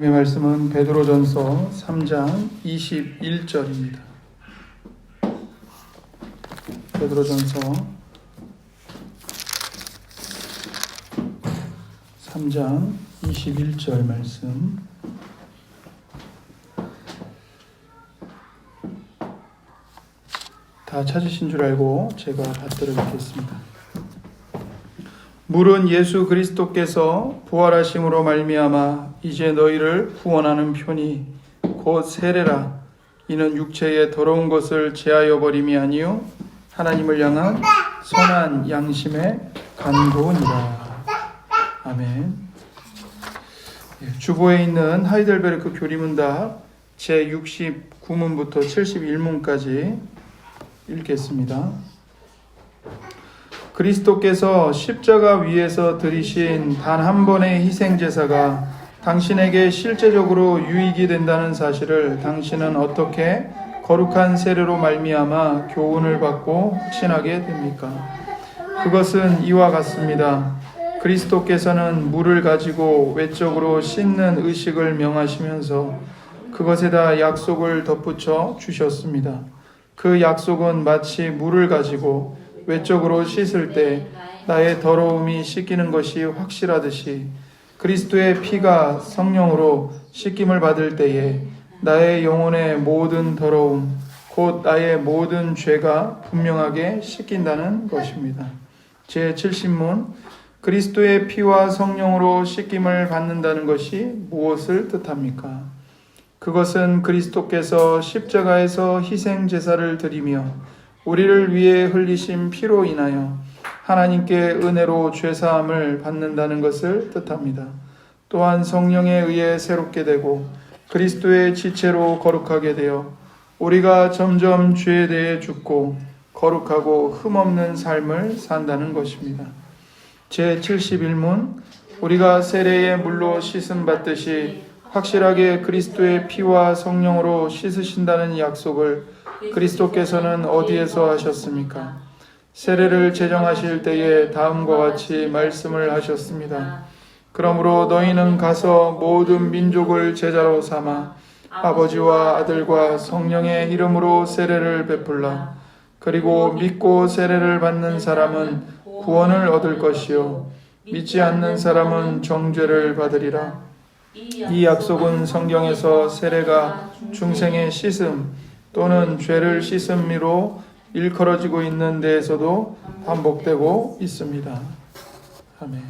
의 말씀은 베드로전서 3장 21절입니다. 베드로전서 3장 21절 말씀. 다 찾으신 줄 알고 제가 받들어 읽겠습니다. 물은 예수 그리스도께서 부활하심으로 말미암아 이제 너희를 구원하는 편이 곧 세례라. 이는 육체의 더러운 것을 제하여 버림이 아니요 하나님을 향한 선한 양심의 간구니라. 아멘. 주보에 있는 하이델베르크 교리문답 제69문부터 71문까지 읽겠습니다. 그리스도께서 십자가 위에서 드리신 단 한 번의 희생제사가 당신에게 실제적으로 유익이 된다는 사실을 당신은 어떻게 거룩한 세례로 말미암아 교훈을 받고 확신하게 됩니까? 그것은 이와 같습니다. 그리스도께서는 물을 가지고 외적으로 씻는 의식을 명하시면서 그것에다 약속을 덧붙여 주셨습니다. 그 약속은 마치 물을 가지고 외적으로 씻을 때 나의 더러움이 씻기는 것이 확실하듯이 그리스도의 피가 성령으로 씻김을 받을 때에 나의 영혼의 모든 더러움, 곧 나의 모든 죄가 분명하게 씻긴다는 것입니다. 제70문, 그리스도의 피와 성령으로 씻김을 받는다는 것이 무엇을 뜻합니까? 그것은 그리스도께서 십자가에서 희생제사를 드리며 우리를 위해 흘리신 피로 인하여 하나님께 은혜로 죄사함을 받는다는 것을 뜻합니다. 또한 성령에 의해 새롭게 되고 그리스도의 지체로 거룩하게 되어 우리가 점점 죄에 대해 죽고 거룩하고 흠없는 삶을 산다는 것입니다. 제71문, 우리가 세례의 물로 씻음 받듯이 확실하게 그리스도의 피와 성령으로 씻으신다는 약속을 그리스도께서는 어디에서 하셨습니까? 세례를 제정하실 때에 다음과 같이 말씀을 하셨습니다. 그러므로 너희는 가서 모든 민족을 제자로 삼아 아버지와 아들과 성령의 이름으로 세례를 베풀라. 그리고 믿고 세례를 받는 사람은 구원을 얻을 것이요 믿지 않는 사람은 정죄를 받으리라. 이 약속은 성경에서 세례가 중생의 씻음 또는 죄를 씻음으로 일컬어지고 있는 데에서도 반복되고 있습니다. 아멘.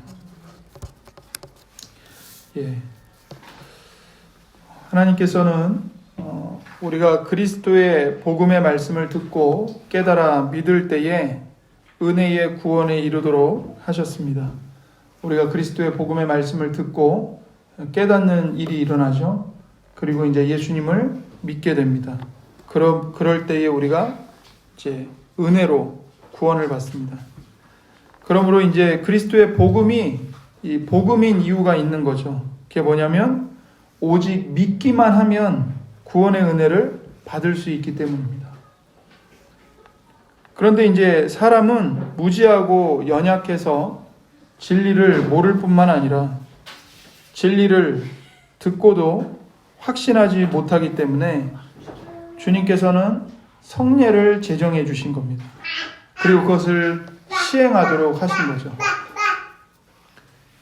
하나님께서는 우리가 그리스도의 복음의 말씀을 듣고 깨달아 믿을 때에 은혜의 구원에 이르도록 하셨습니다. 우리가 그리스도의 복음의 말씀을 듣고 깨닫는 일이 일어나죠. 그리고 이제 예수님을 믿게 됩니다. 그럴 때에 우리가 이제 은혜로 구원을 받습니다. 그러므로 이제 그리스도의 복음이 이 복음인 이유가 있는 거죠. 그게 뭐냐면 오직 믿기만 하면 구원의 은혜를 받을 수 있기 때문입니다. 그런데 이제 사람은 무지하고 연약해서 진리를 모를 뿐만 아니라 진리를 듣고도 확신하지 못하기 때문에 주님께서는 성례를 제정해 주신 겁니다. 그리고 그것을 시행하도록 하신 거죠.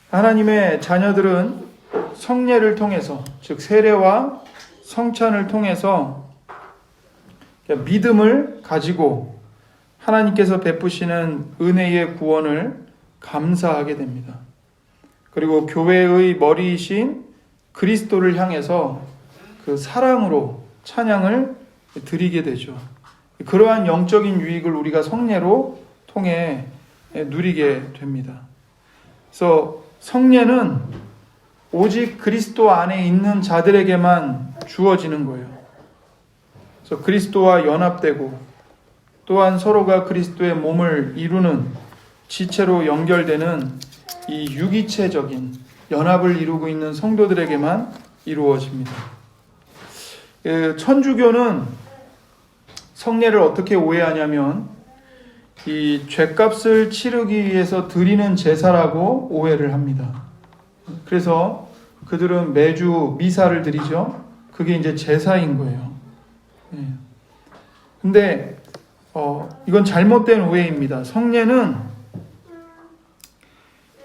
하나님의 자녀들은 성례를 통해서, 즉 세례와 성찬을 통해서 믿음을 가지고 하나님께서 베푸시는 은혜의 구원을 감사하게 됩니다. 그리고 교회의 머리이신 그리스도를 향해서 그 사랑으로 찬양을 드리게 되죠. 그러한 영적인 유익을 우리가 성례로 통해 누리게 됩니다. 그래서 성례는 오직 그리스도 안에 있는 자들에게만 주어지는 거예요. 그래서 그리스도와 연합되고 또한 서로가 그리스도의 몸을 이루는 지체로 연결되는 이 유기체적인 연합을 이루고 있는 성도들에게만 이루어집니다. 천주교는 성례를 어떻게 오해하냐면 이 죄값을 치르기 위해서 드리는 제사라고 오해를 합니다. 그래서 그들은 매주 미사를 드리죠. 그게 이제 제사인 거예요. 근데 이건 잘못된 오해입니다. 성례는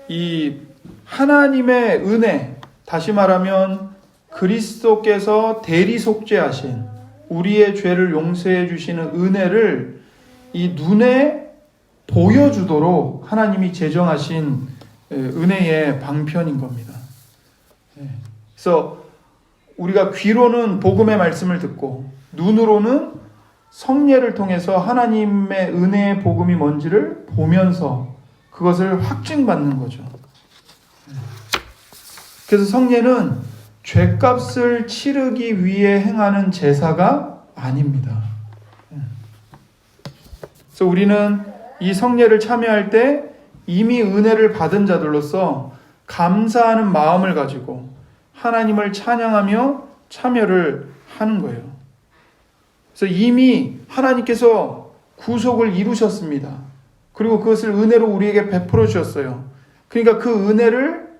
이 하나님의 은혜, 다시 말하면 그리스도께서 대리 속죄하신 우리의 죄를 용서해 주시는 은혜를 이 눈에 보여주도록 하나님이 제정하신 은혜의 방편인 겁니다. 그래서 우리가 귀로는 복음의 말씀을 듣고 눈으로는 성례를 통해서 하나님의 은혜의 복음이 뭔지를 보면서 그것을 확증받는 거죠. 그래서 성례는 죄값을 치르기 위해 행하는 제사가 아닙니다. 그래서 우리는 이 성례를 참여할 때 이미 은혜를 받은 자들로서 감사하는 마음을 가지고 하나님을 찬양하며 참여를 하는 거예요. 그래서 이미 하나님께서 구속을 이루셨습니다. 그리고 그것을 은혜로 우리에게 베풀어 주셨어요. 그러니까 그 은혜를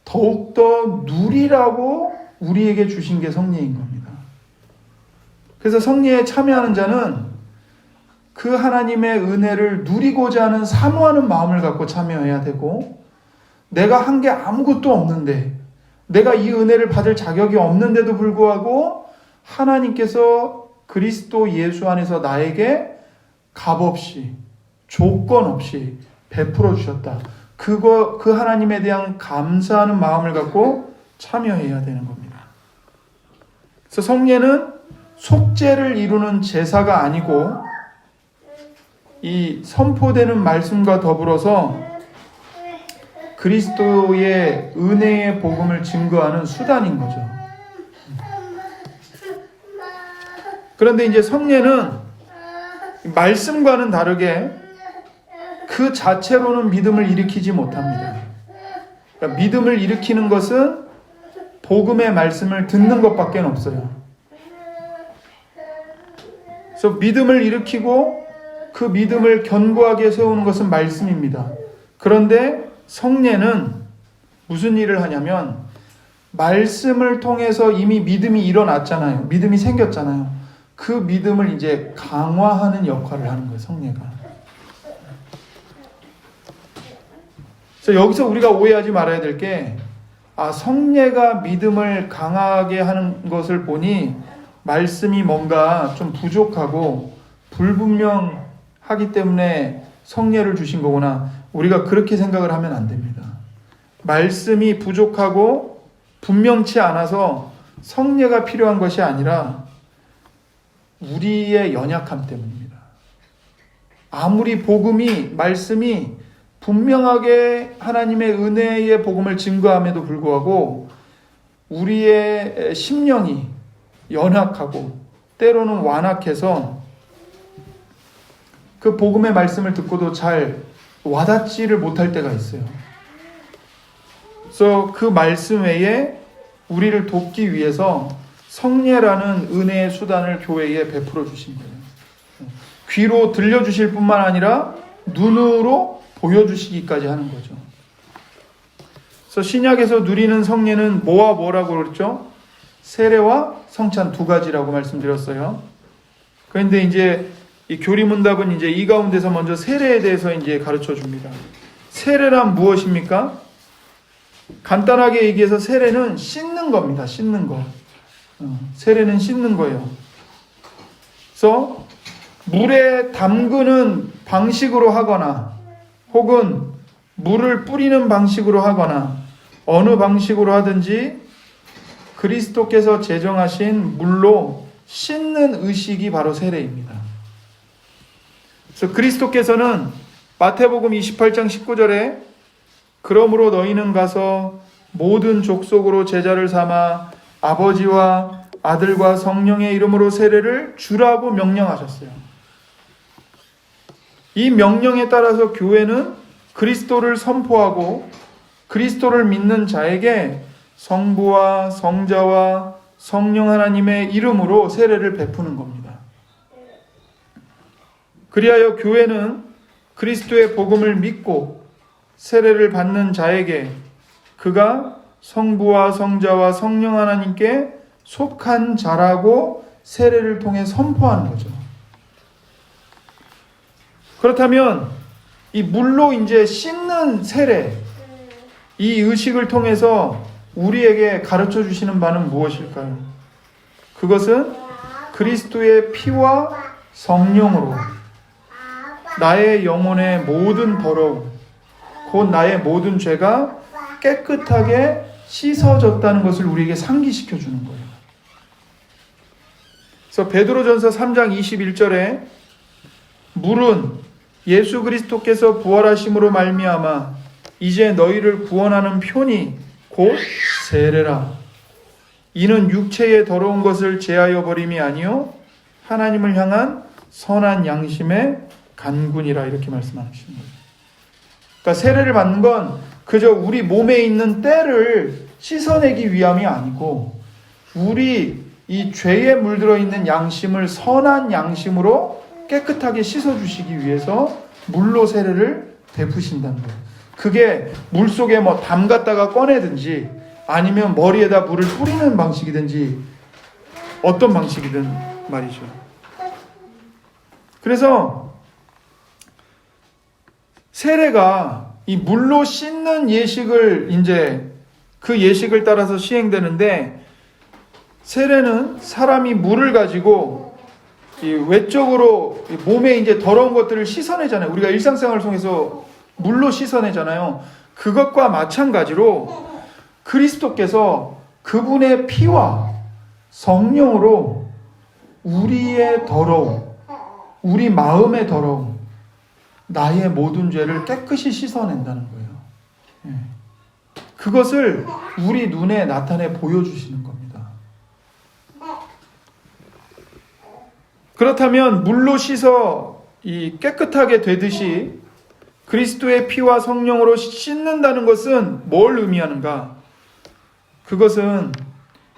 더욱더 누리라고 우리에게 주신 게 성례인 겁니다. 그래서 성례에 참여하는 자는 그 하나님의 은혜를 누리고자 하는 사모하는 마음을 갖고 참여해야 되고, 내가 한 게 아무것도 없는데, 내가 이 은혜를 받을 자격이 없는데도 불구하고 하나님께서 그리스도 예수 안에서 나에게 값없이, 조건 없이 베풀어 주셨다. 그 하나님에 대한 감사하는 마음을 갖고 참여해야 되는 겁니다. 그래서 성례는 속죄를 이루는 제사가 아니고 이 선포되는 말씀과 더불어서 그리스도의 은혜의 복음을 증거하는 수단인 거죠. 그런데 이제 성례는 말씀과는 다르게 그 자체로는 믿음을 일으키지 못합니다. 그러니까 믿음을 일으키는 것은 복음의 말씀을 듣는 것밖에 없어요. 그래서 믿음을 일으키고 그 믿음을 견고하게 세우는 것은 말씀입니다. 그런데 성례는 무슨 일을 하냐면 말씀을 통해서 이미 믿음이 일어났잖아요. 믿음이 생겼잖아요. 그 믿음을 이제 강화하는 역할을 하는 거예요, 성례가. 그래서 여기서 우리가 오해하지 말아야 될 게, 성례가 믿음을 강하게 하는 것을 보니 말씀이 뭔가 좀 부족하고 불분명하기 때문에 성례를 주신 거구나. 우리가 그렇게 생각을 하면 안 됩니다. 말씀이 부족하고 분명치 않아서 성례가 필요한 것이 아니라 우리의 연약함 때문입니다. 아무리 말씀이 분명하게 하나님의 은혜의 복음을 증거함에도 불구하고 우리의 심령이 연약하고 때로는 완악해서 그 복음의 말씀을 듣고도 잘 와닿지를 못할 때가 있어요. 그래서 그 말씀 외에 우리를 돕기 위해서 성례라는 은혜의 수단을 교회에 베풀어 주신 거예요. 귀로 들려주실 뿐만 아니라 눈으로 보여주시기까지 하는 거죠. 그래서 신약에서 누리는 성례는 뭐와 뭐라고 그랬죠? 세례와 성찬 두 가지라고 말씀드렸어요. 그런데 이제 이 교리문답은 이제 이 가운데서 먼저 세례에 대해서 이제 가르쳐 줍니다. 세례란 무엇입니까? 간단하게 얘기해서 세례는 씻는 겁니다. 씻는 거. 세례는 씻는 거예요. 그래서 물에 담그는 방식으로 하거나 혹은 물을 뿌리는 방식으로 하거나 어느 방식으로 하든지 그리스도께서 제정하신 물로 씻는 의식이 바로 세례입니다. 그래서 그리스도께서는 마태복음 28장 19절에 그러므로 너희는 가서 모든 족속으로 제자를 삼아 아버지와 아들과 성령의 이름으로 세례를 주라고 명령하셨어요. 이 명령에 따라서 교회는 그리스도를 선포하고 그리스도를 믿는 자에게 성부와 성자와 성령 하나님의 이름으로 세례를 베푸는 겁니다. 그리하여 교회는 그리스도의 복음을 믿고 세례를 받는 자에게 그가 성부와 성자와 성령 하나님께 속한 자라고 세례를 통해 선포하는 거죠. 그렇다면 이 물로 이제 씻는 세례, 이 의식을 통해서 우리에게 가르쳐 주시는 바는 무엇일까요? 그것은 그리스도의 피와 성령으로 나의 영혼의 모든 더러움, 곧 나의 모든 죄가 깨끗하게 씻어졌다는 것을 우리에게 상기시켜 주는 거예요. 그래서 베드로전서 3장 21절에 물은 예수 그리스도께서 부활하심으로 말미암아 이제 너희를 구원하는 표니 곧 세례라. 이는 육체의 더러운 것을 제하여 버림이 아니요 하나님을 향한 선한 양심의 간군이라. 이렇게 말씀하시는 거예요. 그러니까 세례를 받는 건 그저 우리 몸에 있는 때를 씻어내기 위함이 아니고 우리 이 죄에 물들어 있는 양심을 선한 양심으로 깨끗하게 씻어주시기 위해서 물로 세례를 베푸신다는 거예요. 그게 물 속에 뭐 담갔다가 꺼내든지 아니면 머리에다 물을 뿌리는 방식이든지 어떤 방식이든 말이죠. 그래서 세례가 이 물로 씻는 예식을 이제 그 예식을 따라서 시행되는데, 세례는 사람이 물을 가지고 이 외적으로 몸에 이제 더러운 것들을 씻어내잖아요. 우리가 일상생활을 통해서 물로 씻어내잖아요. 그것과 마찬가지로 그리스도께서 그분의 피와 성령으로 우리의 더러움, 우리 마음의 더러움, 나의 모든 죄를 깨끗이 씻어낸다는 거예요. 그것을 우리 눈에 나타내 보여주시는 겁니다. 그렇다면 물로 씻어 이 깨끗하게 되듯이 그리스도의 피와 성령으로 씻는다는 것은 뭘 의미하는가? 그것은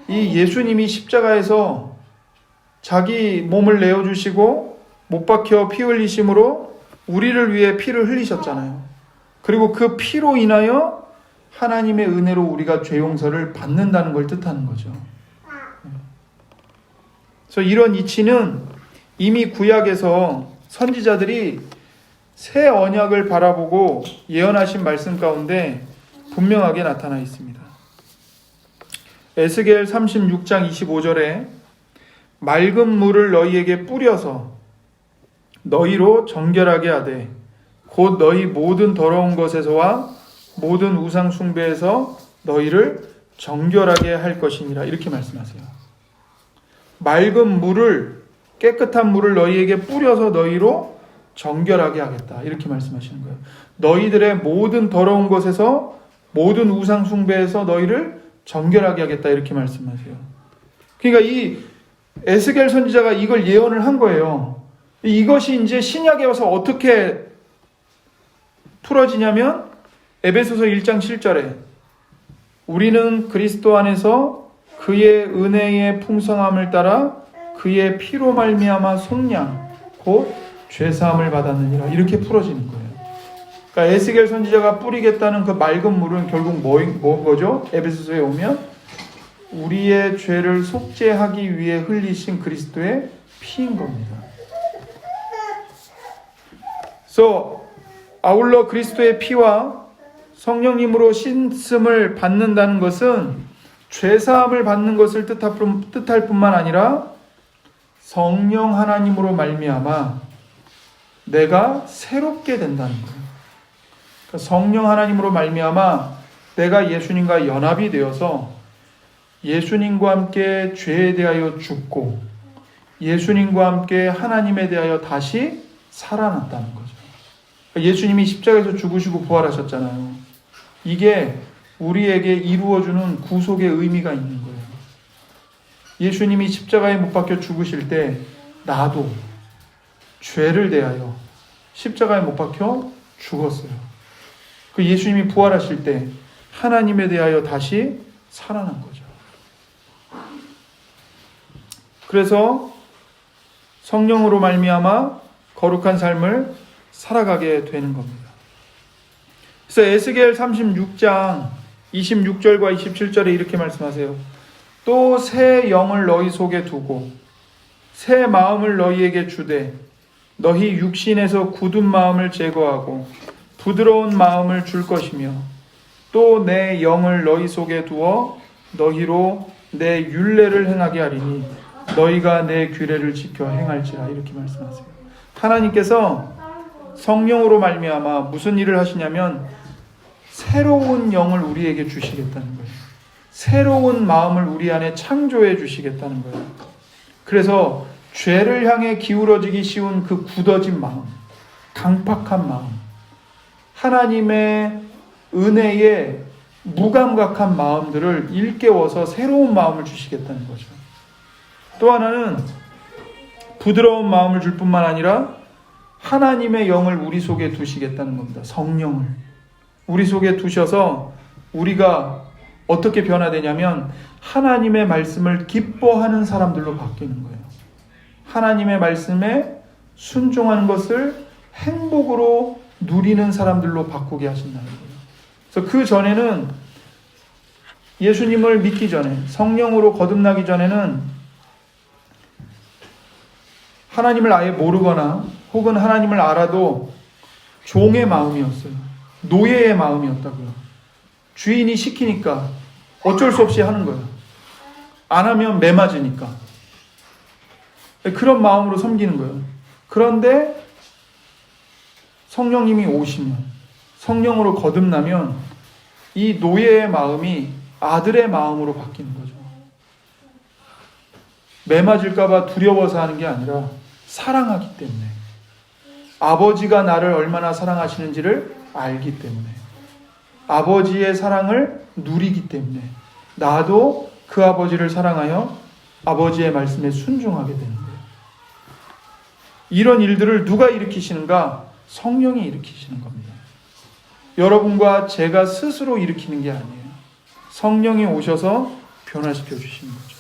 이 예수님이 십자가에서 자기 몸을 내어주시고 못 박혀 피 흘리심으로 우리를 위해 피를 흘리셨잖아요. 그리고 그 피로 인하여 하나님의 은혜로 우리가 죄 용서를 받는다는 걸 뜻하는 거죠. 그래서 이런 이치는 이미 구약에서 선지자들이 새 언약을 바라보고 예언하신 말씀 가운데 분명하게 나타나 있습니다. 에스겔 36장 25절에 맑은 물을 너희에게 뿌려서 너희로 정결하게 하되 곧 너희 모든 더러운 것에서와 모든 우상 숭배에서 너희를 정결하게 할 것이니라. 이렇게 말씀하세요. 맑은 물을, 깨끗한 물을 너희에게 뿌려서 너희로 정결하게 하겠다. 이렇게 말씀하시는 거예요. 너희들의 모든 더러운 것에서, 모든 우상 숭배에서 너희를 정결하게 하겠다. 이렇게 말씀하세요. 그러니까 이 에스겔 선지자가 이걸 예언을 한 거예요. 이것이 이제 신약에 와서 어떻게 풀어지냐면 에베소서 1장 7절에 우리는 그리스도 안에서 그의 은혜의 풍성함을 따라 그의 피로 말미암아 속량 곧 죄사함을 받았느니라. 이렇게 풀어지는 거예요. 그러니까 에스겔 선지자가 뿌리겠다는 그 맑은 물은 결국 뭐인 거죠? 에베소서에 오면 우리의 죄를 속죄하기 위해 흘리신 그리스도의 피인 겁니다. 그래서 아울러 그리스도의 피와 성령님으로 씻음을 받는다는 것은 죄사함을 받는 것을 뜻할 뿐만 아니라 성령 하나님으로 말미암아 내가 새롭게 된다는 거예요. 그러니까 성령 하나님으로 말미암아 내가 예수님과 연합이 되어서 예수님과 함께 죄에 대하여 죽고 예수님과 함께 하나님에 대하여 다시 살아났다는 거죠. 예수님이 십자가에서 죽으시고 부활하셨잖아요. 이게 우리에게 이루어주는 구속의 의미가 있는 거예요. 예수님이 십자가에 못 박혀 죽으실 때 나도 죄를 대하여 십자가에 못 박혀 죽었어요. 그 예수님이 부활하실 때 하나님에 대하여 다시 살아난 거죠. 그래서 성령으로 말미암아 거룩한 삶을 살아가게 되는 겁니다. 그래서 에스겔 36장 26절과 27절에 이렇게 말씀하세요. 또 새 영을 너희 속에 두고 새 마음을 너희에게 주되 너희 육신에서 굳은 마음을 제거하고 부드러운 마음을 줄 것이며 또 내 영을 너희 속에 두어 너희로 내 율례를 행하게 하리니 너희가 내 규례를 지켜 행할지라. 이렇게 말씀하세요. 하나님께서 성령으로 말미암아 무슨 일을 하시냐면 새로운 영을 우리에게 주시겠다는 거예요. 새로운 마음을 우리 안에 창조해 주시겠다는 거예요. 그래서 죄를 향해 기울어지기 쉬운 그 굳어진 마음, 강팍한 마음, 하나님의 은혜에 무감각한 마음들을 일깨워서 새로운 마음을 주시겠다는 거죠. 또 하나는 부드러운 마음을 줄 뿐만 아니라 하나님의 영을 우리 속에 두시겠다는 겁니다. 성령을 우리 속에 두셔서 우리가 어떻게 변화되냐면 하나님의 말씀을 기뻐하는 사람들로 바뀌는 거예요. 하나님의 말씀에 순종하는 것을 행복으로 누리는 사람들로 바꾸게 하신다는 거예요. 그래서 그 전에는 예수님을 믿기 전에, 성령으로 거듭나기 전에는 하나님을 아예 모르거나 혹은 하나님을 알아도 종의 마음이었어요. 노예의 마음이었다고요. 주인이 시키니까 어쩔 수 없이 하는 거예요. 안 하면 매 맞으니까. 그런 마음으로 섬기는 거예요. 그런데 성령님이 오시면, 성령으로 거듭나면 이 노예의 마음이 아들의 마음으로 바뀌는 거죠. 매 맞을까봐 두려워서 하는 게 아니라 사랑하기 때문에, 아버지가 나를 얼마나 사랑하시는지를 알기 때문에, 아버지의 사랑을 누리기 때문에 나도 그 아버지를 사랑하여 아버지의 말씀에 순종하게 되는 거예요. 이런 일들을 누가 일으키시는가? 성령이 일으키시는 겁니다. 여러분과 제가 스스로 일으키는 게 아니에요. 성령이 오셔서 변화시켜 주시는 거죠.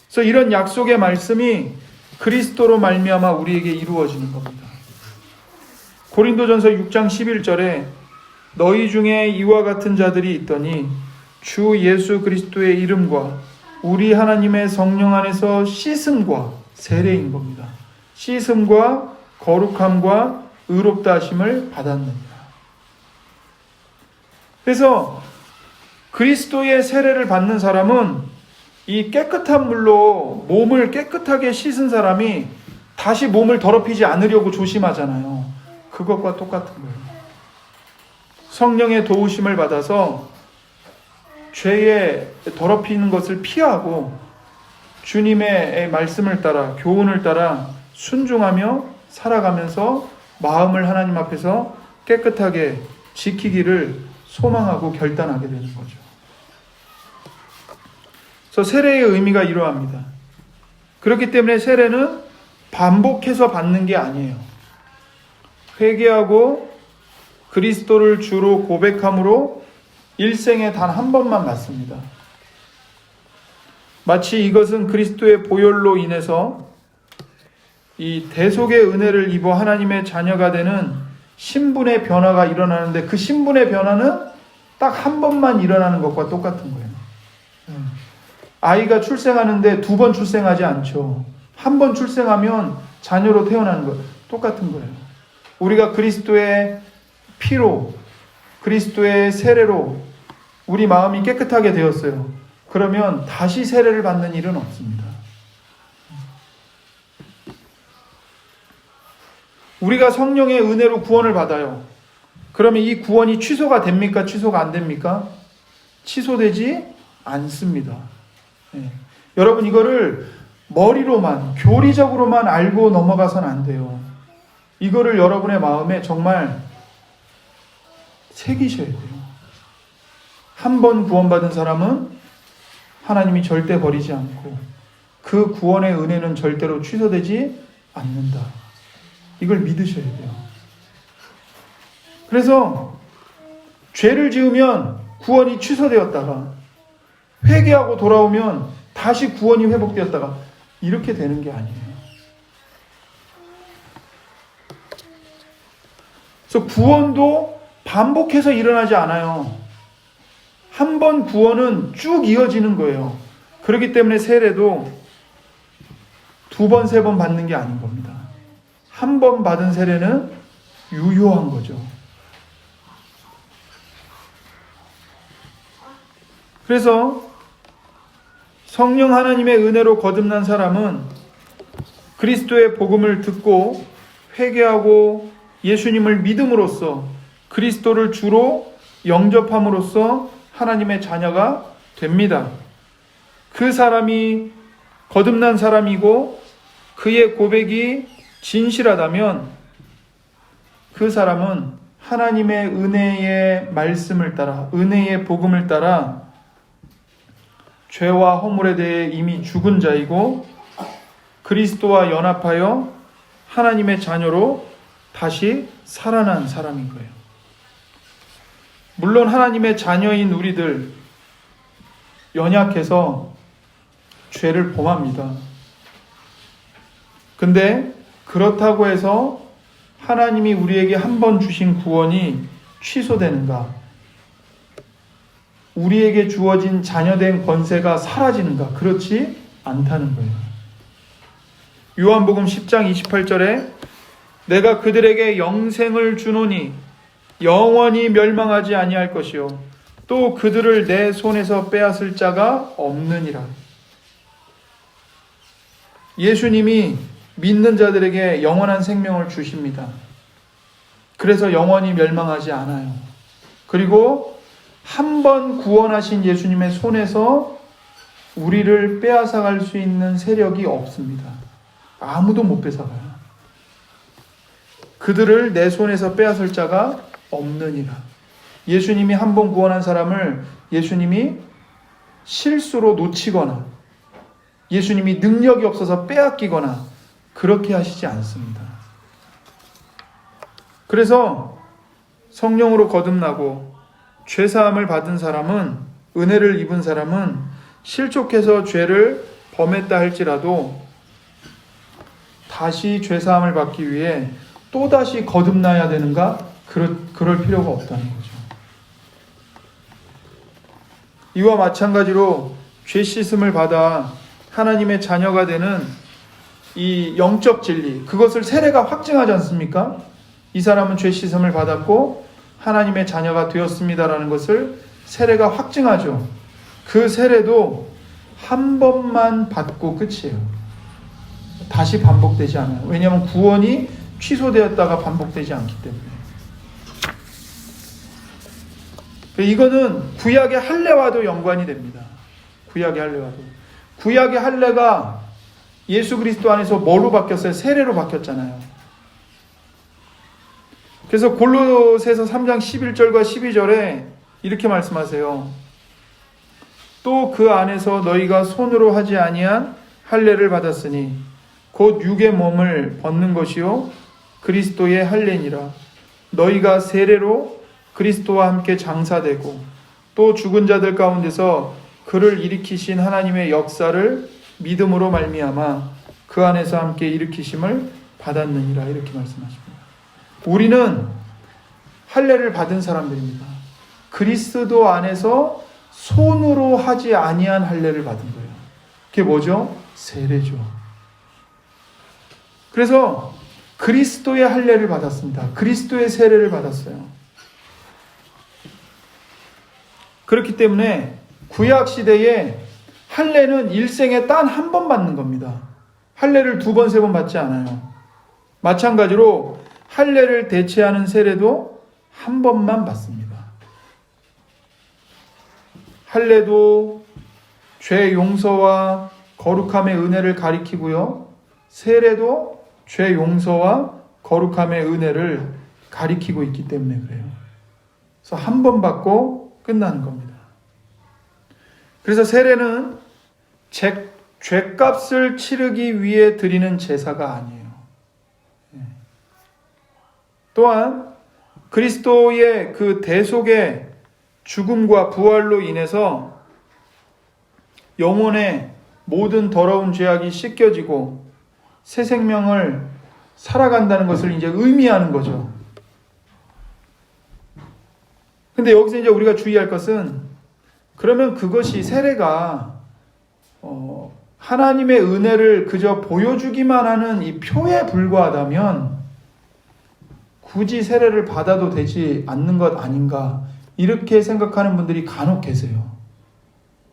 그래서 이런 약속의 말씀이 그리스도로 말미암아 우리에게 이루어지는 겁니다. 고린도전서 6장 11절에 너희 중에 이와 같은 자들이 있더니 주 예수 그리스도의 이름과 우리 하나님의 성령 안에서 씻음과 세례인 겁니다. 씻음과 거룩함과 의롭다 하심을 받았느니라. 그래서 그리스도의 세례를 받는 사람은 이 깨끗한 물로 몸을 깨끗하게 씻은 사람이 다시 몸을 더럽히지 않으려고 조심하잖아요. 그것과 똑같은 거예요. 성령의 도우심을 받아서 죄에 더럽히는 것을 피하고 주님의 말씀을 따라, 교훈을 따라 순종하며 살아가면서 마음을 하나님 앞에서 깨끗하게 지키기를 소망하고 결단하게 되는 거죠. 그래서 세례의 의미가 이러합니다. 그렇기 때문에 세례는 반복해서 받는 게 아니에요. 회개하고 그리스도를 주로 고백함으로 일생에 단 한 번만 받습니다. 마치 이것은 그리스도의 보혈로 인해서 이 대속의 은혜를 입어 하나님의 자녀가 되는 신분의 변화가 일어나는데 그 신분의 변화는 딱 한 번만 일어나는 것과 똑같은 거예요. 아이가 출생하는데 2번 출생하지 않죠. 한 번 출생하면 자녀로 태어나는 것 똑같은 거예요. 우리가 그리스도의 피로, 그리스도의 세례로 우리 마음이 깨끗하게 되었어요. 그러면 다시 세례를 받는 일은 없습니다. 우리가 성령의 은혜로 구원을 받아요. 그러면 이 구원이 취소가 됩니까? 취소가 안 됩니까? 취소되지 않습니다. 네. 여러분 이거를 머리로만, 교리적으로만 알고 넘어가서는 안 돼요. 이거를 여러분의 마음에 정말 새기셔야 돼요. 한 번 구원받은 사람은 하나님이 절대 버리지 않고 그 구원의 은혜는 절대로 취소되지 않는다. 이걸 믿으셔야 돼요. 그래서 죄를 지으면 구원이 취소되었다가 회개하고 돌아오면 다시 구원이 회복되었다가 이렇게 되는 게 아니에요. 그래서 구원도 반복해서 일어나지 않아요. 한 번 구원은 쭉 이어지는 거예요. 그렇기 때문에 세례도 2번, 3번 받는 게 아닌 겁니다. 한 번 받은 세례는 유효한 거죠. 그래서 성령 하나님의 은혜로 거듭난 사람은 그리스도의 복음을 듣고 회개하고 예수님을 믿음으로써 그리스도를 주로 영접함으로써 하나님의 자녀가 됩니다. 그 사람이 거듭난 사람이고 그의 고백이 진실하다면 그 사람은 하나님의 은혜의 말씀을 따라, 은혜의 복음을 따라 죄와 허물에 대해 이미 죽은 자이고 그리스도와 연합하여 하나님의 자녀로 다시 살아난 사람인 거예요. 물론 하나님의 자녀인 우리들 연약해서 죄를 범합니다. 근데 그렇다고 해서 하나님이 우리에게 한 번 주신 구원이 취소되는가? 우리에게 주어진 자녀된 권세가 사라지는가? 그렇지 않다는 거예요. 요한복음 10장 28절에 내가 그들에게 영생을 주노니 영원히 멸망하지 아니할 것이요 또 그들을 내 손에서 빼앗을 자가 없느니라. 예수님이 믿는 자들에게 영원한 생명을 주십니다. 그래서 영원히 멸망하지 않아요. 그리고 한 번 구원하신 예수님의 손에서 우리를 빼앗아갈 수 있는 세력이 없습니다. 아무도 못 뺏어가요. 그들을 내 손에서 빼앗을 자가 없느니라. 예수님이 한 번 구원한 사람을 예수님이 실수로 놓치거나 예수님이 능력이 없어서 빼앗기거나 그렇게 하시지 않습니다. 그래서 성령으로 거듭나고 죄사함을 받은 사람은, 은혜를 입은 사람은 실족해서 죄를 범했다 할지라도 다시 죄사함을 받기 위해 또다시 거듭나야 되는가? 그럴 필요가 없다는 거죠. 이와 마찬가지로 죄 씻음을 받아 하나님의 자녀가 되는 이 영적 진리, 그것을 세례가 확증하지 않습니까? 이 사람은 죄 씻음을 받았고 하나님의 자녀가 되었습니다라는 것을 세례가 확증하죠. 그 세례도 한 번만 받고 끝이에요. 다시 반복되지 않아요. 왜냐하면 구원이 취소되었다가 반복되지 않기 때문에. 이거는 구약의 할례와도 연관이 됩니다. 구약의 할례와도. 구약의 할례가 예수 그리스도 안에서 뭐로 바뀌었어요? 세례로 바뀌었잖아요. 그래서 골로새서 3장 11절과 12절에 이렇게 말씀하세요. 또 그 안에서 너희가 손으로 하지 아니한 할례를 받았으니 곧 육의 몸을 벗는 것이요 그리스도의 할례니라. 너희가 세례로 그리스도와 함께 장사되고 또 죽은 자들 가운데서 그를 일으키신 하나님의 역사를 믿음으로 말미암아 그 안에서 함께 일으키심을 받았느니라. 이렇게 말씀하십니다. 우리는 할례를 받은 사람들입니다. 그리스도 안에서 손으로 하지 아니한 할례를 받은 거예요. 그게 뭐죠? 세례죠. 그래서 그리스도의 할례를 받았습니다. 그리스도의 세례를 받았어요. 그렇기 때문에 구약 시대에 할례는 일생에 단 한 번 받는 겁니다. 할례를 2번, 3번 받지 않아요. 마찬가지로 할례를 대체하는 세례도 한 번만 받습니다. 할례도 죄 용서와 거룩함의 은혜를 가리키고요. 세례도 죄 용서와 거룩함의 은혜를 가리키고 있기 때문에 그래요. 그래서 한 번 받고 끝나는 겁니다. 그래서 세례는 죄값을 치르기 위해 드리는 제사가 아니에요. 또한 그리스도의 그 대속의 죽음과 부활로 인해서 영혼의 모든 더러운 죄악이 씻겨지고 새 생명을 살아간다는 것을 이제 의미하는 거죠. 근데 여기서 이제 우리가 주의할 것은, 그러면 그것이 세례가 하나님의 은혜를 그저 보여주기만 하는 이 표에 불과하다면 굳이 세례를 받아도 되지 않는 것 아닌가, 이렇게 생각하는 분들이 간혹 계세요.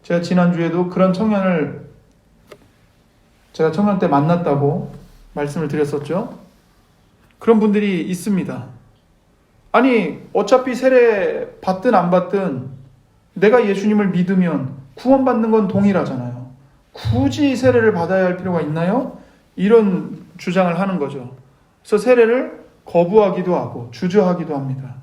제가 지난주에도 그런 청년을 제가 청년 때 만났다고 말씀을 드렸었죠. 그런 분들이 있습니다. 아니, 어차피 세례 받든 안 받든 내가 예수님을 믿으면 구원받는 건 동일하잖아요. 굳이 세례를 받아야 할 필요가 있나요? 이런 주장을 하는 거죠. 그래서 세례를 거부하기도 하고 주저하기도 합니다.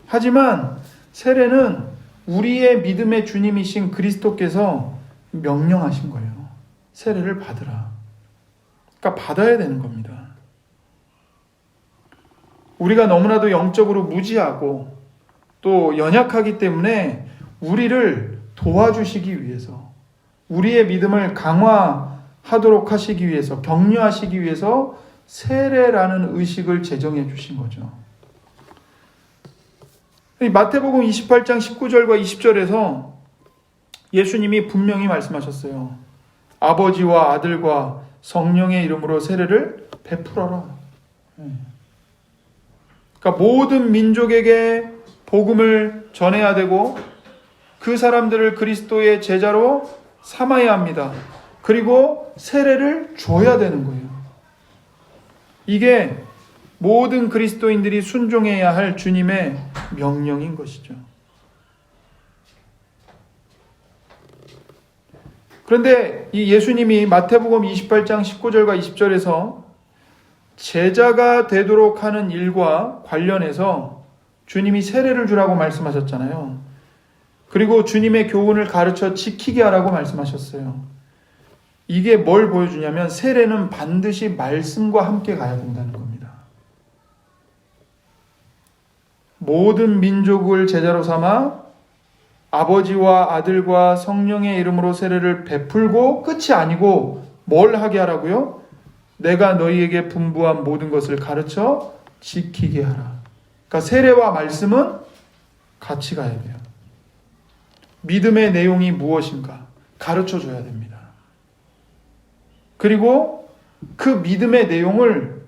하지만 세례는 우리의 믿음의 주님이신 그리스도께서 명령하신 거예요. 세례를 받으라. 그러니까 받아야 되는 겁니다. 우리가 너무나도 영적으로 무지하고 또 연약하기 때문에 우리를 도와주시기 위해서, 우리의 믿음을 강화하도록 하시기 위해서, 격려하시기 위해서 세례라는 의식을 제정해 주신 거죠. 마태복음 28장 19절과 20절에서 예수님이 분명히 말씀하셨어요. 아버지와 아들과 성령의 이름으로 세례를 베풀어라. 그러니까 모든 민족에게 복음을 전해야 되고 그 사람들을 그리스도의 제자로 삼아야 합니다. 그리고 세례를 줘야 되는 거예요. 이게 모든 그리스도인들이 순종해야 할 주님의 명령인 것이죠. 그런데 이 예수님이 마태복음 28장 19절과 20절에서 제자가 되도록 하는 일과 관련해서 주님이 세례를 주라고 말씀하셨잖아요. 그리고 주님의 교훈을 가르쳐 지키게 하라고 말씀하셨어요. 이게 뭘 보여주냐면 세례는 반드시 말씀과 함께 가야 된다는 겁니다. 모든 민족을 제자로 삼아 아버지와 아들과 성령의 이름으로 세례를 베풀고 끝이 아니고 뭘 하게 하라고요? 내가 너희에게 분부한 모든 것을 가르쳐 지키게 하라. 그러니까 세례와 말씀은 같이 가야 돼요. 믿음의 내용이 무엇인가 가르쳐 줘야 됩니다. 그리고 그 믿음의 내용을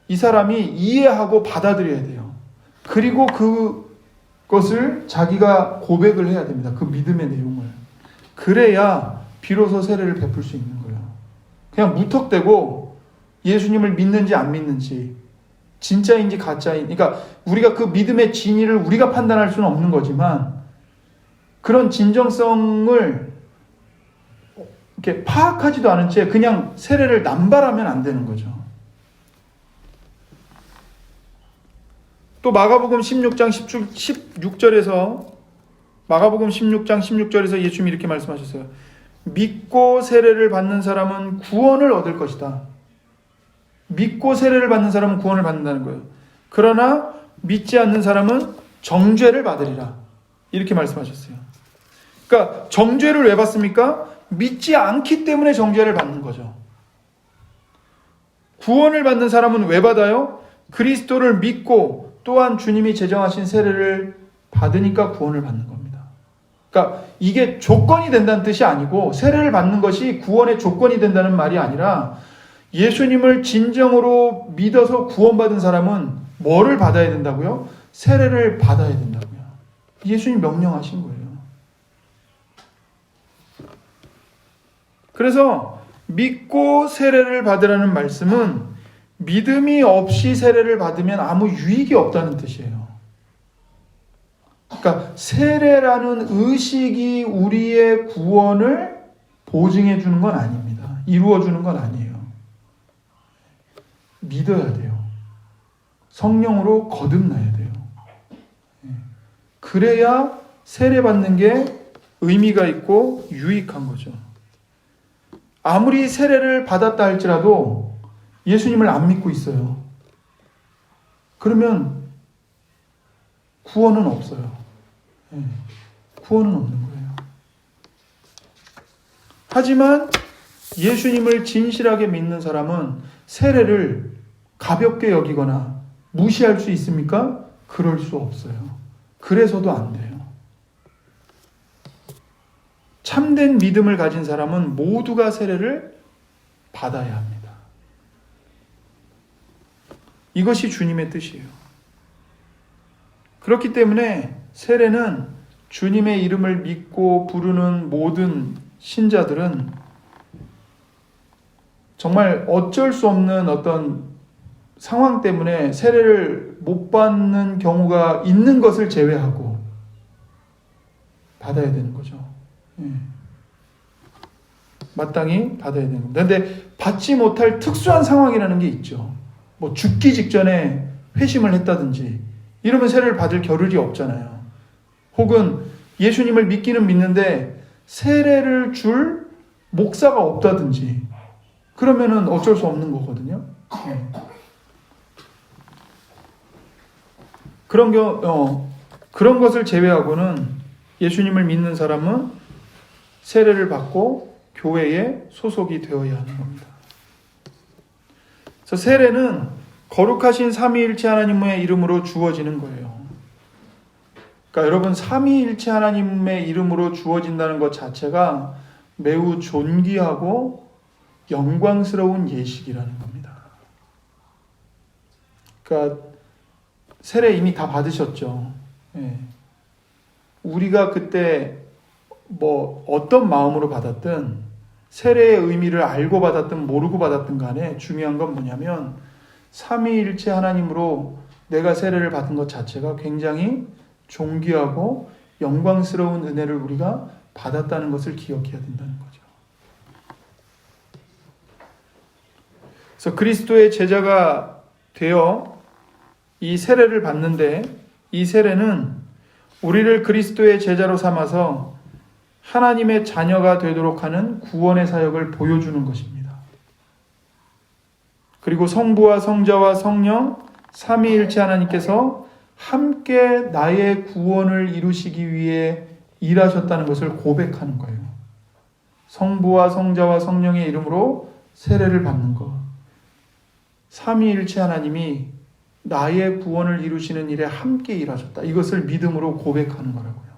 이 사람이 이해하고 받아들여야 돼요. 그리고 그것을 자기가 고백을 해야 됩니다. 그 믿음의 내용을. 그래야 비로소 세례를 베풀 수 있는 거예요. 그냥 무턱대고 예수님을 믿는지 안 믿는지, 진짜인지 가짜인지, 그러니까 우리가 그 믿음의 진위를 우리가 판단할 수는 없는 거지만 그런 진정성을 이렇게 파악하지도 않은 채 그냥 세례를 남발하면 안 되는 거죠. 또 마가복음 16장 16절에서 마가복음 16장 16절에서 예수님이 이렇게 말씀하셨어요. 믿고 세례를 받는 사람은 구원을 얻을 것이다. 믿고 세례를 받는 사람은 구원을 받는다는 거예요. 그러나 믿지 않는 사람은 정죄를 받으리라. 이렇게 말씀하셨어요. 그러니까 정죄를 왜 받습니까? 믿지 않기 때문에 정죄를 받는 거죠. 구원을 받는 사람은 왜 받아요? 그리스도를 믿고 또한 주님이 제정하신 세례를 받으니까 구원을 받는 겁니다. 그러니까 이게 조건이 된다는 뜻이 아니고, 세례를 받는 것이 구원의 조건이 된다는 말이 아니라, 예수님을 진정으로 믿어서 구원받은 사람은 뭐를 받아야 된다고요? 세례를 받아야 된다고요. 예수님 명령하신 거예요. 그래서 믿고 세례를 받으라는 말씀은 믿음이 없이 세례를 받으면 아무 유익이 없다는 뜻이에요. 그러니까 세례라는 의식이 우리의 구원을 보증해 주는 건 아닙니다. 이루어 주는 건 아니에요. 믿어야 돼요. 성령으로 거듭나야 돼요. 그래야 세례 받는 게 의미가 있고 유익한 거죠. 아무리 세례를 받았다 할지라도 예수님을 안 믿고 있어요. 그러면 구원은 없어요. 구원은 없는 거예요. 하지만 예수님을 진실하게 믿는 사람은 세례를 가볍게 여기거나 무시할 수 있습니까? 그럴 수 없어요. 그래서도 안 돼요. 참된 믿음을 가진 사람은 모두가 세례를 받아야 합니다. 이것이 주님의 뜻이에요. 그렇기 때문에 세례는 주님의 이름을 믿고 부르는 모든 신자들은 정말 어쩔 수 없는 어떤 상황 때문에 세례를 못 받는 경우가 있는 것을 제외하고 받아야 되는 거죠. 마땅히 받아야 되는 겁니다. 그런데 받지 못할 특수한 상황이라는 게 있죠. 뭐 죽기 직전에 회심을 했다든지 이러면 세례를 받을 겨를이 없잖아요. 혹은 예수님을 믿기는 믿는데 세례를 줄 목사가 없다든지 그러면은 어쩔 수 없는 거거든요. 그런 것을 제외하고는 예수님을 믿는 사람은 세례를 받고 교회에 소속이 되어야 하는 겁니다. 그래서 세례는 거룩하신 삼위일체 하나님의 이름으로 주어지는 거예요. 그러니까 여러분, 삼위일체 하나님의 이름으로 주어진다는 것 자체가 매우 존귀하고 영광스러운 예식이라는 겁니다. 그러니까 세례 이미 다 받으셨죠. 우리가 그때 뭐 어떤 마음으로 받았든 세례의 의미를 알고 받았든 모르고 받았든 간에 중요한 건 뭐냐면 삼위일체 하나님으로 내가 세례를 받은 것 자체가 굉장히 존귀하고 영광스러운 은혜를 우리가 받았다는 것을 기억해야 된다는 거죠. 그래서 그리스도의 제자가 되어 이 세례를 받는데 이 세례는 우리를 그리스도의 제자로 삼아서 하나님의 자녀가 되도록 하는 구원의 사역을 보여주는 것입니다. 그리고 성부와 성자와 성령 삼위일체 하나님께서 함께 나의 구원을 이루시기 위해 일하셨다는 것을 고백하는 거예요. 성부와 성자와 성령의 이름으로 세례를 받는 것. 삼위일체 하나님이 나의 구원을 이루시는 일에 함께 일하셨다. 이것을 믿음으로 고백하는 거라고요.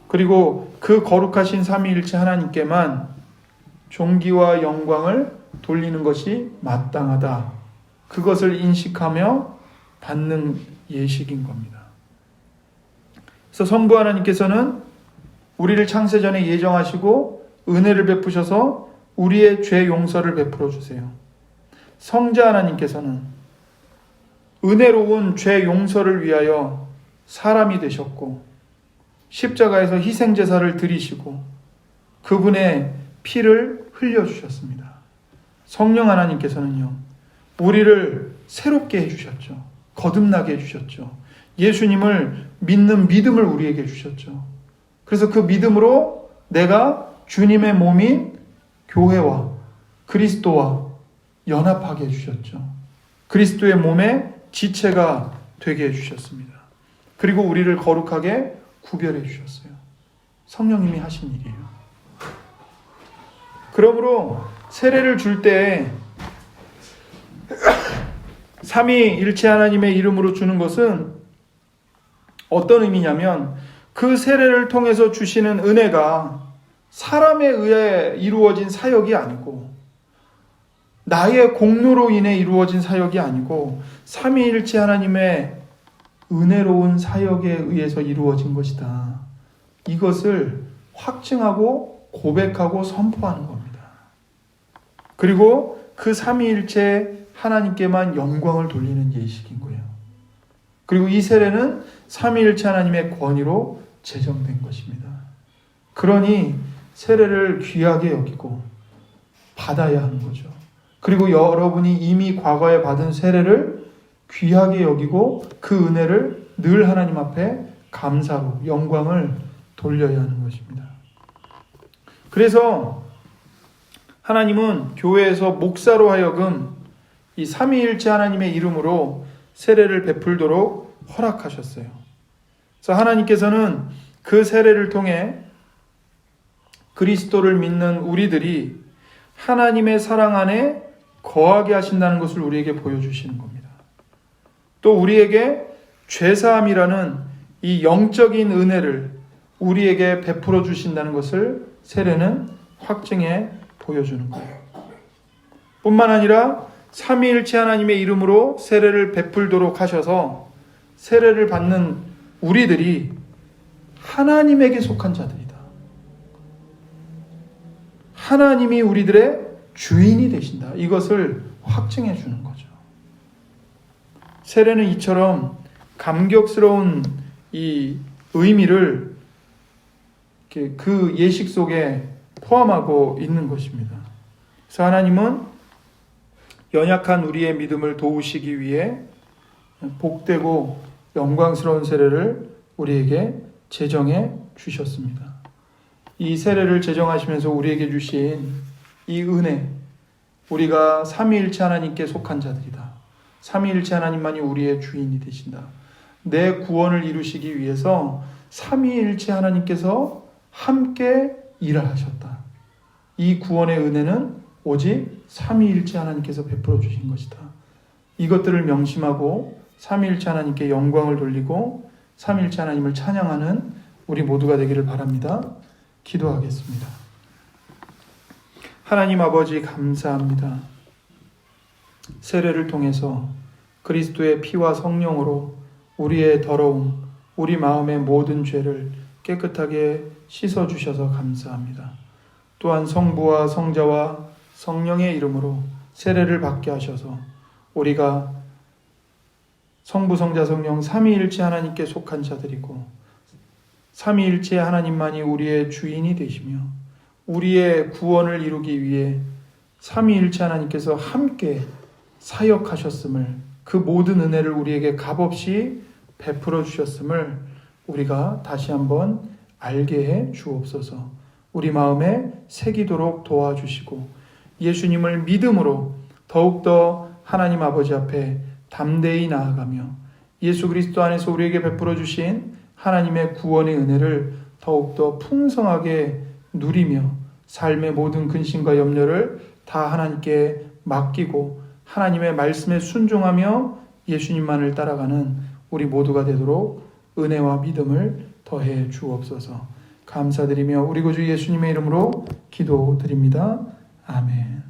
그리고 그 거룩하신 삼위일체 하나님께만 존귀와 영광을 돌리는 것이 마땅하다. 그것을 인식하며 받는 예식인 겁니다. 그래서 성부 하나님께서는 우리를 창세전에 예정하시고 은혜를 베푸셔서 우리의 죄 용서를 베풀어 주세요. 성자 하나님께서는 은혜로운 죄 용서를 위하여 사람이 되셨고 십자가에서 희생제사를 드리시고 그분의 피를 흘려주셨습니다. 성령 하나님께서는요, 우리를 새롭게 해주셨죠. 거듭나게 해주셨죠. 예수님을 믿는 믿음을 우리에게 주셨죠. 그래서 그 믿음으로 내가 주님의 몸인 교회와 그리스도와 연합하게 해주셨죠. 그리스도의 몸의 지체가 되게 해주셨습니다. 그리고 우리를 거룩하게 구별해 주셨어요. 성령님이 하신 일이에요. 그러므로 세례를 줄 때 삼위일체 하나님의 이름으로 주는 것은 어떤 의미냐면 그 세례를 통해서 주시는 은혜가 사람에 의해 이루어진 사역이 아니고 나의 공로로 인해 이루어진 사역이 아니고 삼위일체 하나님의 은혜로운 사역에 의해서 이루어진 것이다. 이것을 확증하고 고백하고 선포하는 겁니다. 그리고 그 삼위일체 하나님께만 영광을 돌리는 예식인 거예요. 그리고 이 세례는 삼위일체 하나님의 권위로 제정된 것입니다. 그러니 세례를 귀하게 여기고 받아야 하는 거죠. 그리고 여러분이 이미 과거에 받은 세례를 귀하게 여기고 그 은혜를 늘 하나님 앞에 감사로 영광을 돌려야 하는 것입니다. 그래서 하나님은 교회에서 목사로 하여금 이 삼위일체 하나님의 이름으로 세례를 베풀도록 허락하셨어요. 그래서 하나님께서는 그 세례를 통해 그리스도를 믿는 우리들이 하나님의 사랑 안에 거하게 하신다는 것을 우리에게 보여주시는 겁니다. 또 우리에게 죄사함이라는 이 영적인 은혜를 우리에게 베풀어 주신다는 것을 세례는 확증해 보여주는 거예요. 뿐만 아니라 삼위일체 하나님의 이름으로 세례를 베풀도록 하셔서 세례를 받는 우리들이 하나님에게 속한 자들이다. 하나님이 우리들의 주인이 되신다. 이것을 확증해 주는 거죠. 세례는 이처럼 감격스러운 이 의미를 그 예식 속에 포함하고 있는 것입니다. 그래서 하나님은 연약한 우리의 믿음을 도우시기 위해 복되고 영광스러운 세례를 우리에게 제정해 주셨습니다. 이 세례를 제정하시면서 우리에게 주신 이 은혜, 우리가 삼위일체 하나님께 속한 자들이다. 삼위일체 하나님만이 우리의 주인이 되신다. 내 구원을 이루시기 위해서 삼위일체 하나님께서 함께 일하셨다. 이 구원의 은혜는 오직 삼위일체 하나님께서 베풀어 주신 것이다. 이것들을 명심하고 삼위일체 하나님께 영광을 돌리고 삼위일체 하나님을 찬양하는 우리 모두가 되기를 바랍니다. 기도하겠습니다. 하나님 아버지 감사합니다. 세례를 통해서 그리스도의 피와 성령으로 우리의 더러움, 우리 마음의 모든 죄를 깨끗하게 씻어주셔서 감사합니다. 또한 성부와 성자와 성령의 이름으로 세례를 받게 하셔서 우리가 성부, 성자, 성령 삼위일체 하나님께 속한 자들이고 삼위일체 하나님만이 우리의 주인이 되시며 우리의 구원을 이루기 위해 삼위일체 하나님께서 함께 사역하셨음을, 그 모든 은혜를 우리에게 값없이 베풀어 주셨음을 우리가 다시 한번 알게 해 주옵소서. 우리 마음에 새기도록 도와주시고 예수님을 믿음으로 더욱더 하나님 아버지 앞에 담대히 나아가며 예수 그리스도 안에서 우리에게 베풀어 주신 하나님의 구원의 은혜를 더욱더 풍성하게 누리며 삶의 모든 근심과 염려를 다 하나님께 맡기고 하나님의 말씀에 순종하며 예수님만을 따라가는 우리 모두가 되도록 은혜와 믿음을 더해 주옵소서. 감사드리며 우리 구주 예수님의 이름으로 기도드립니다. 아멘.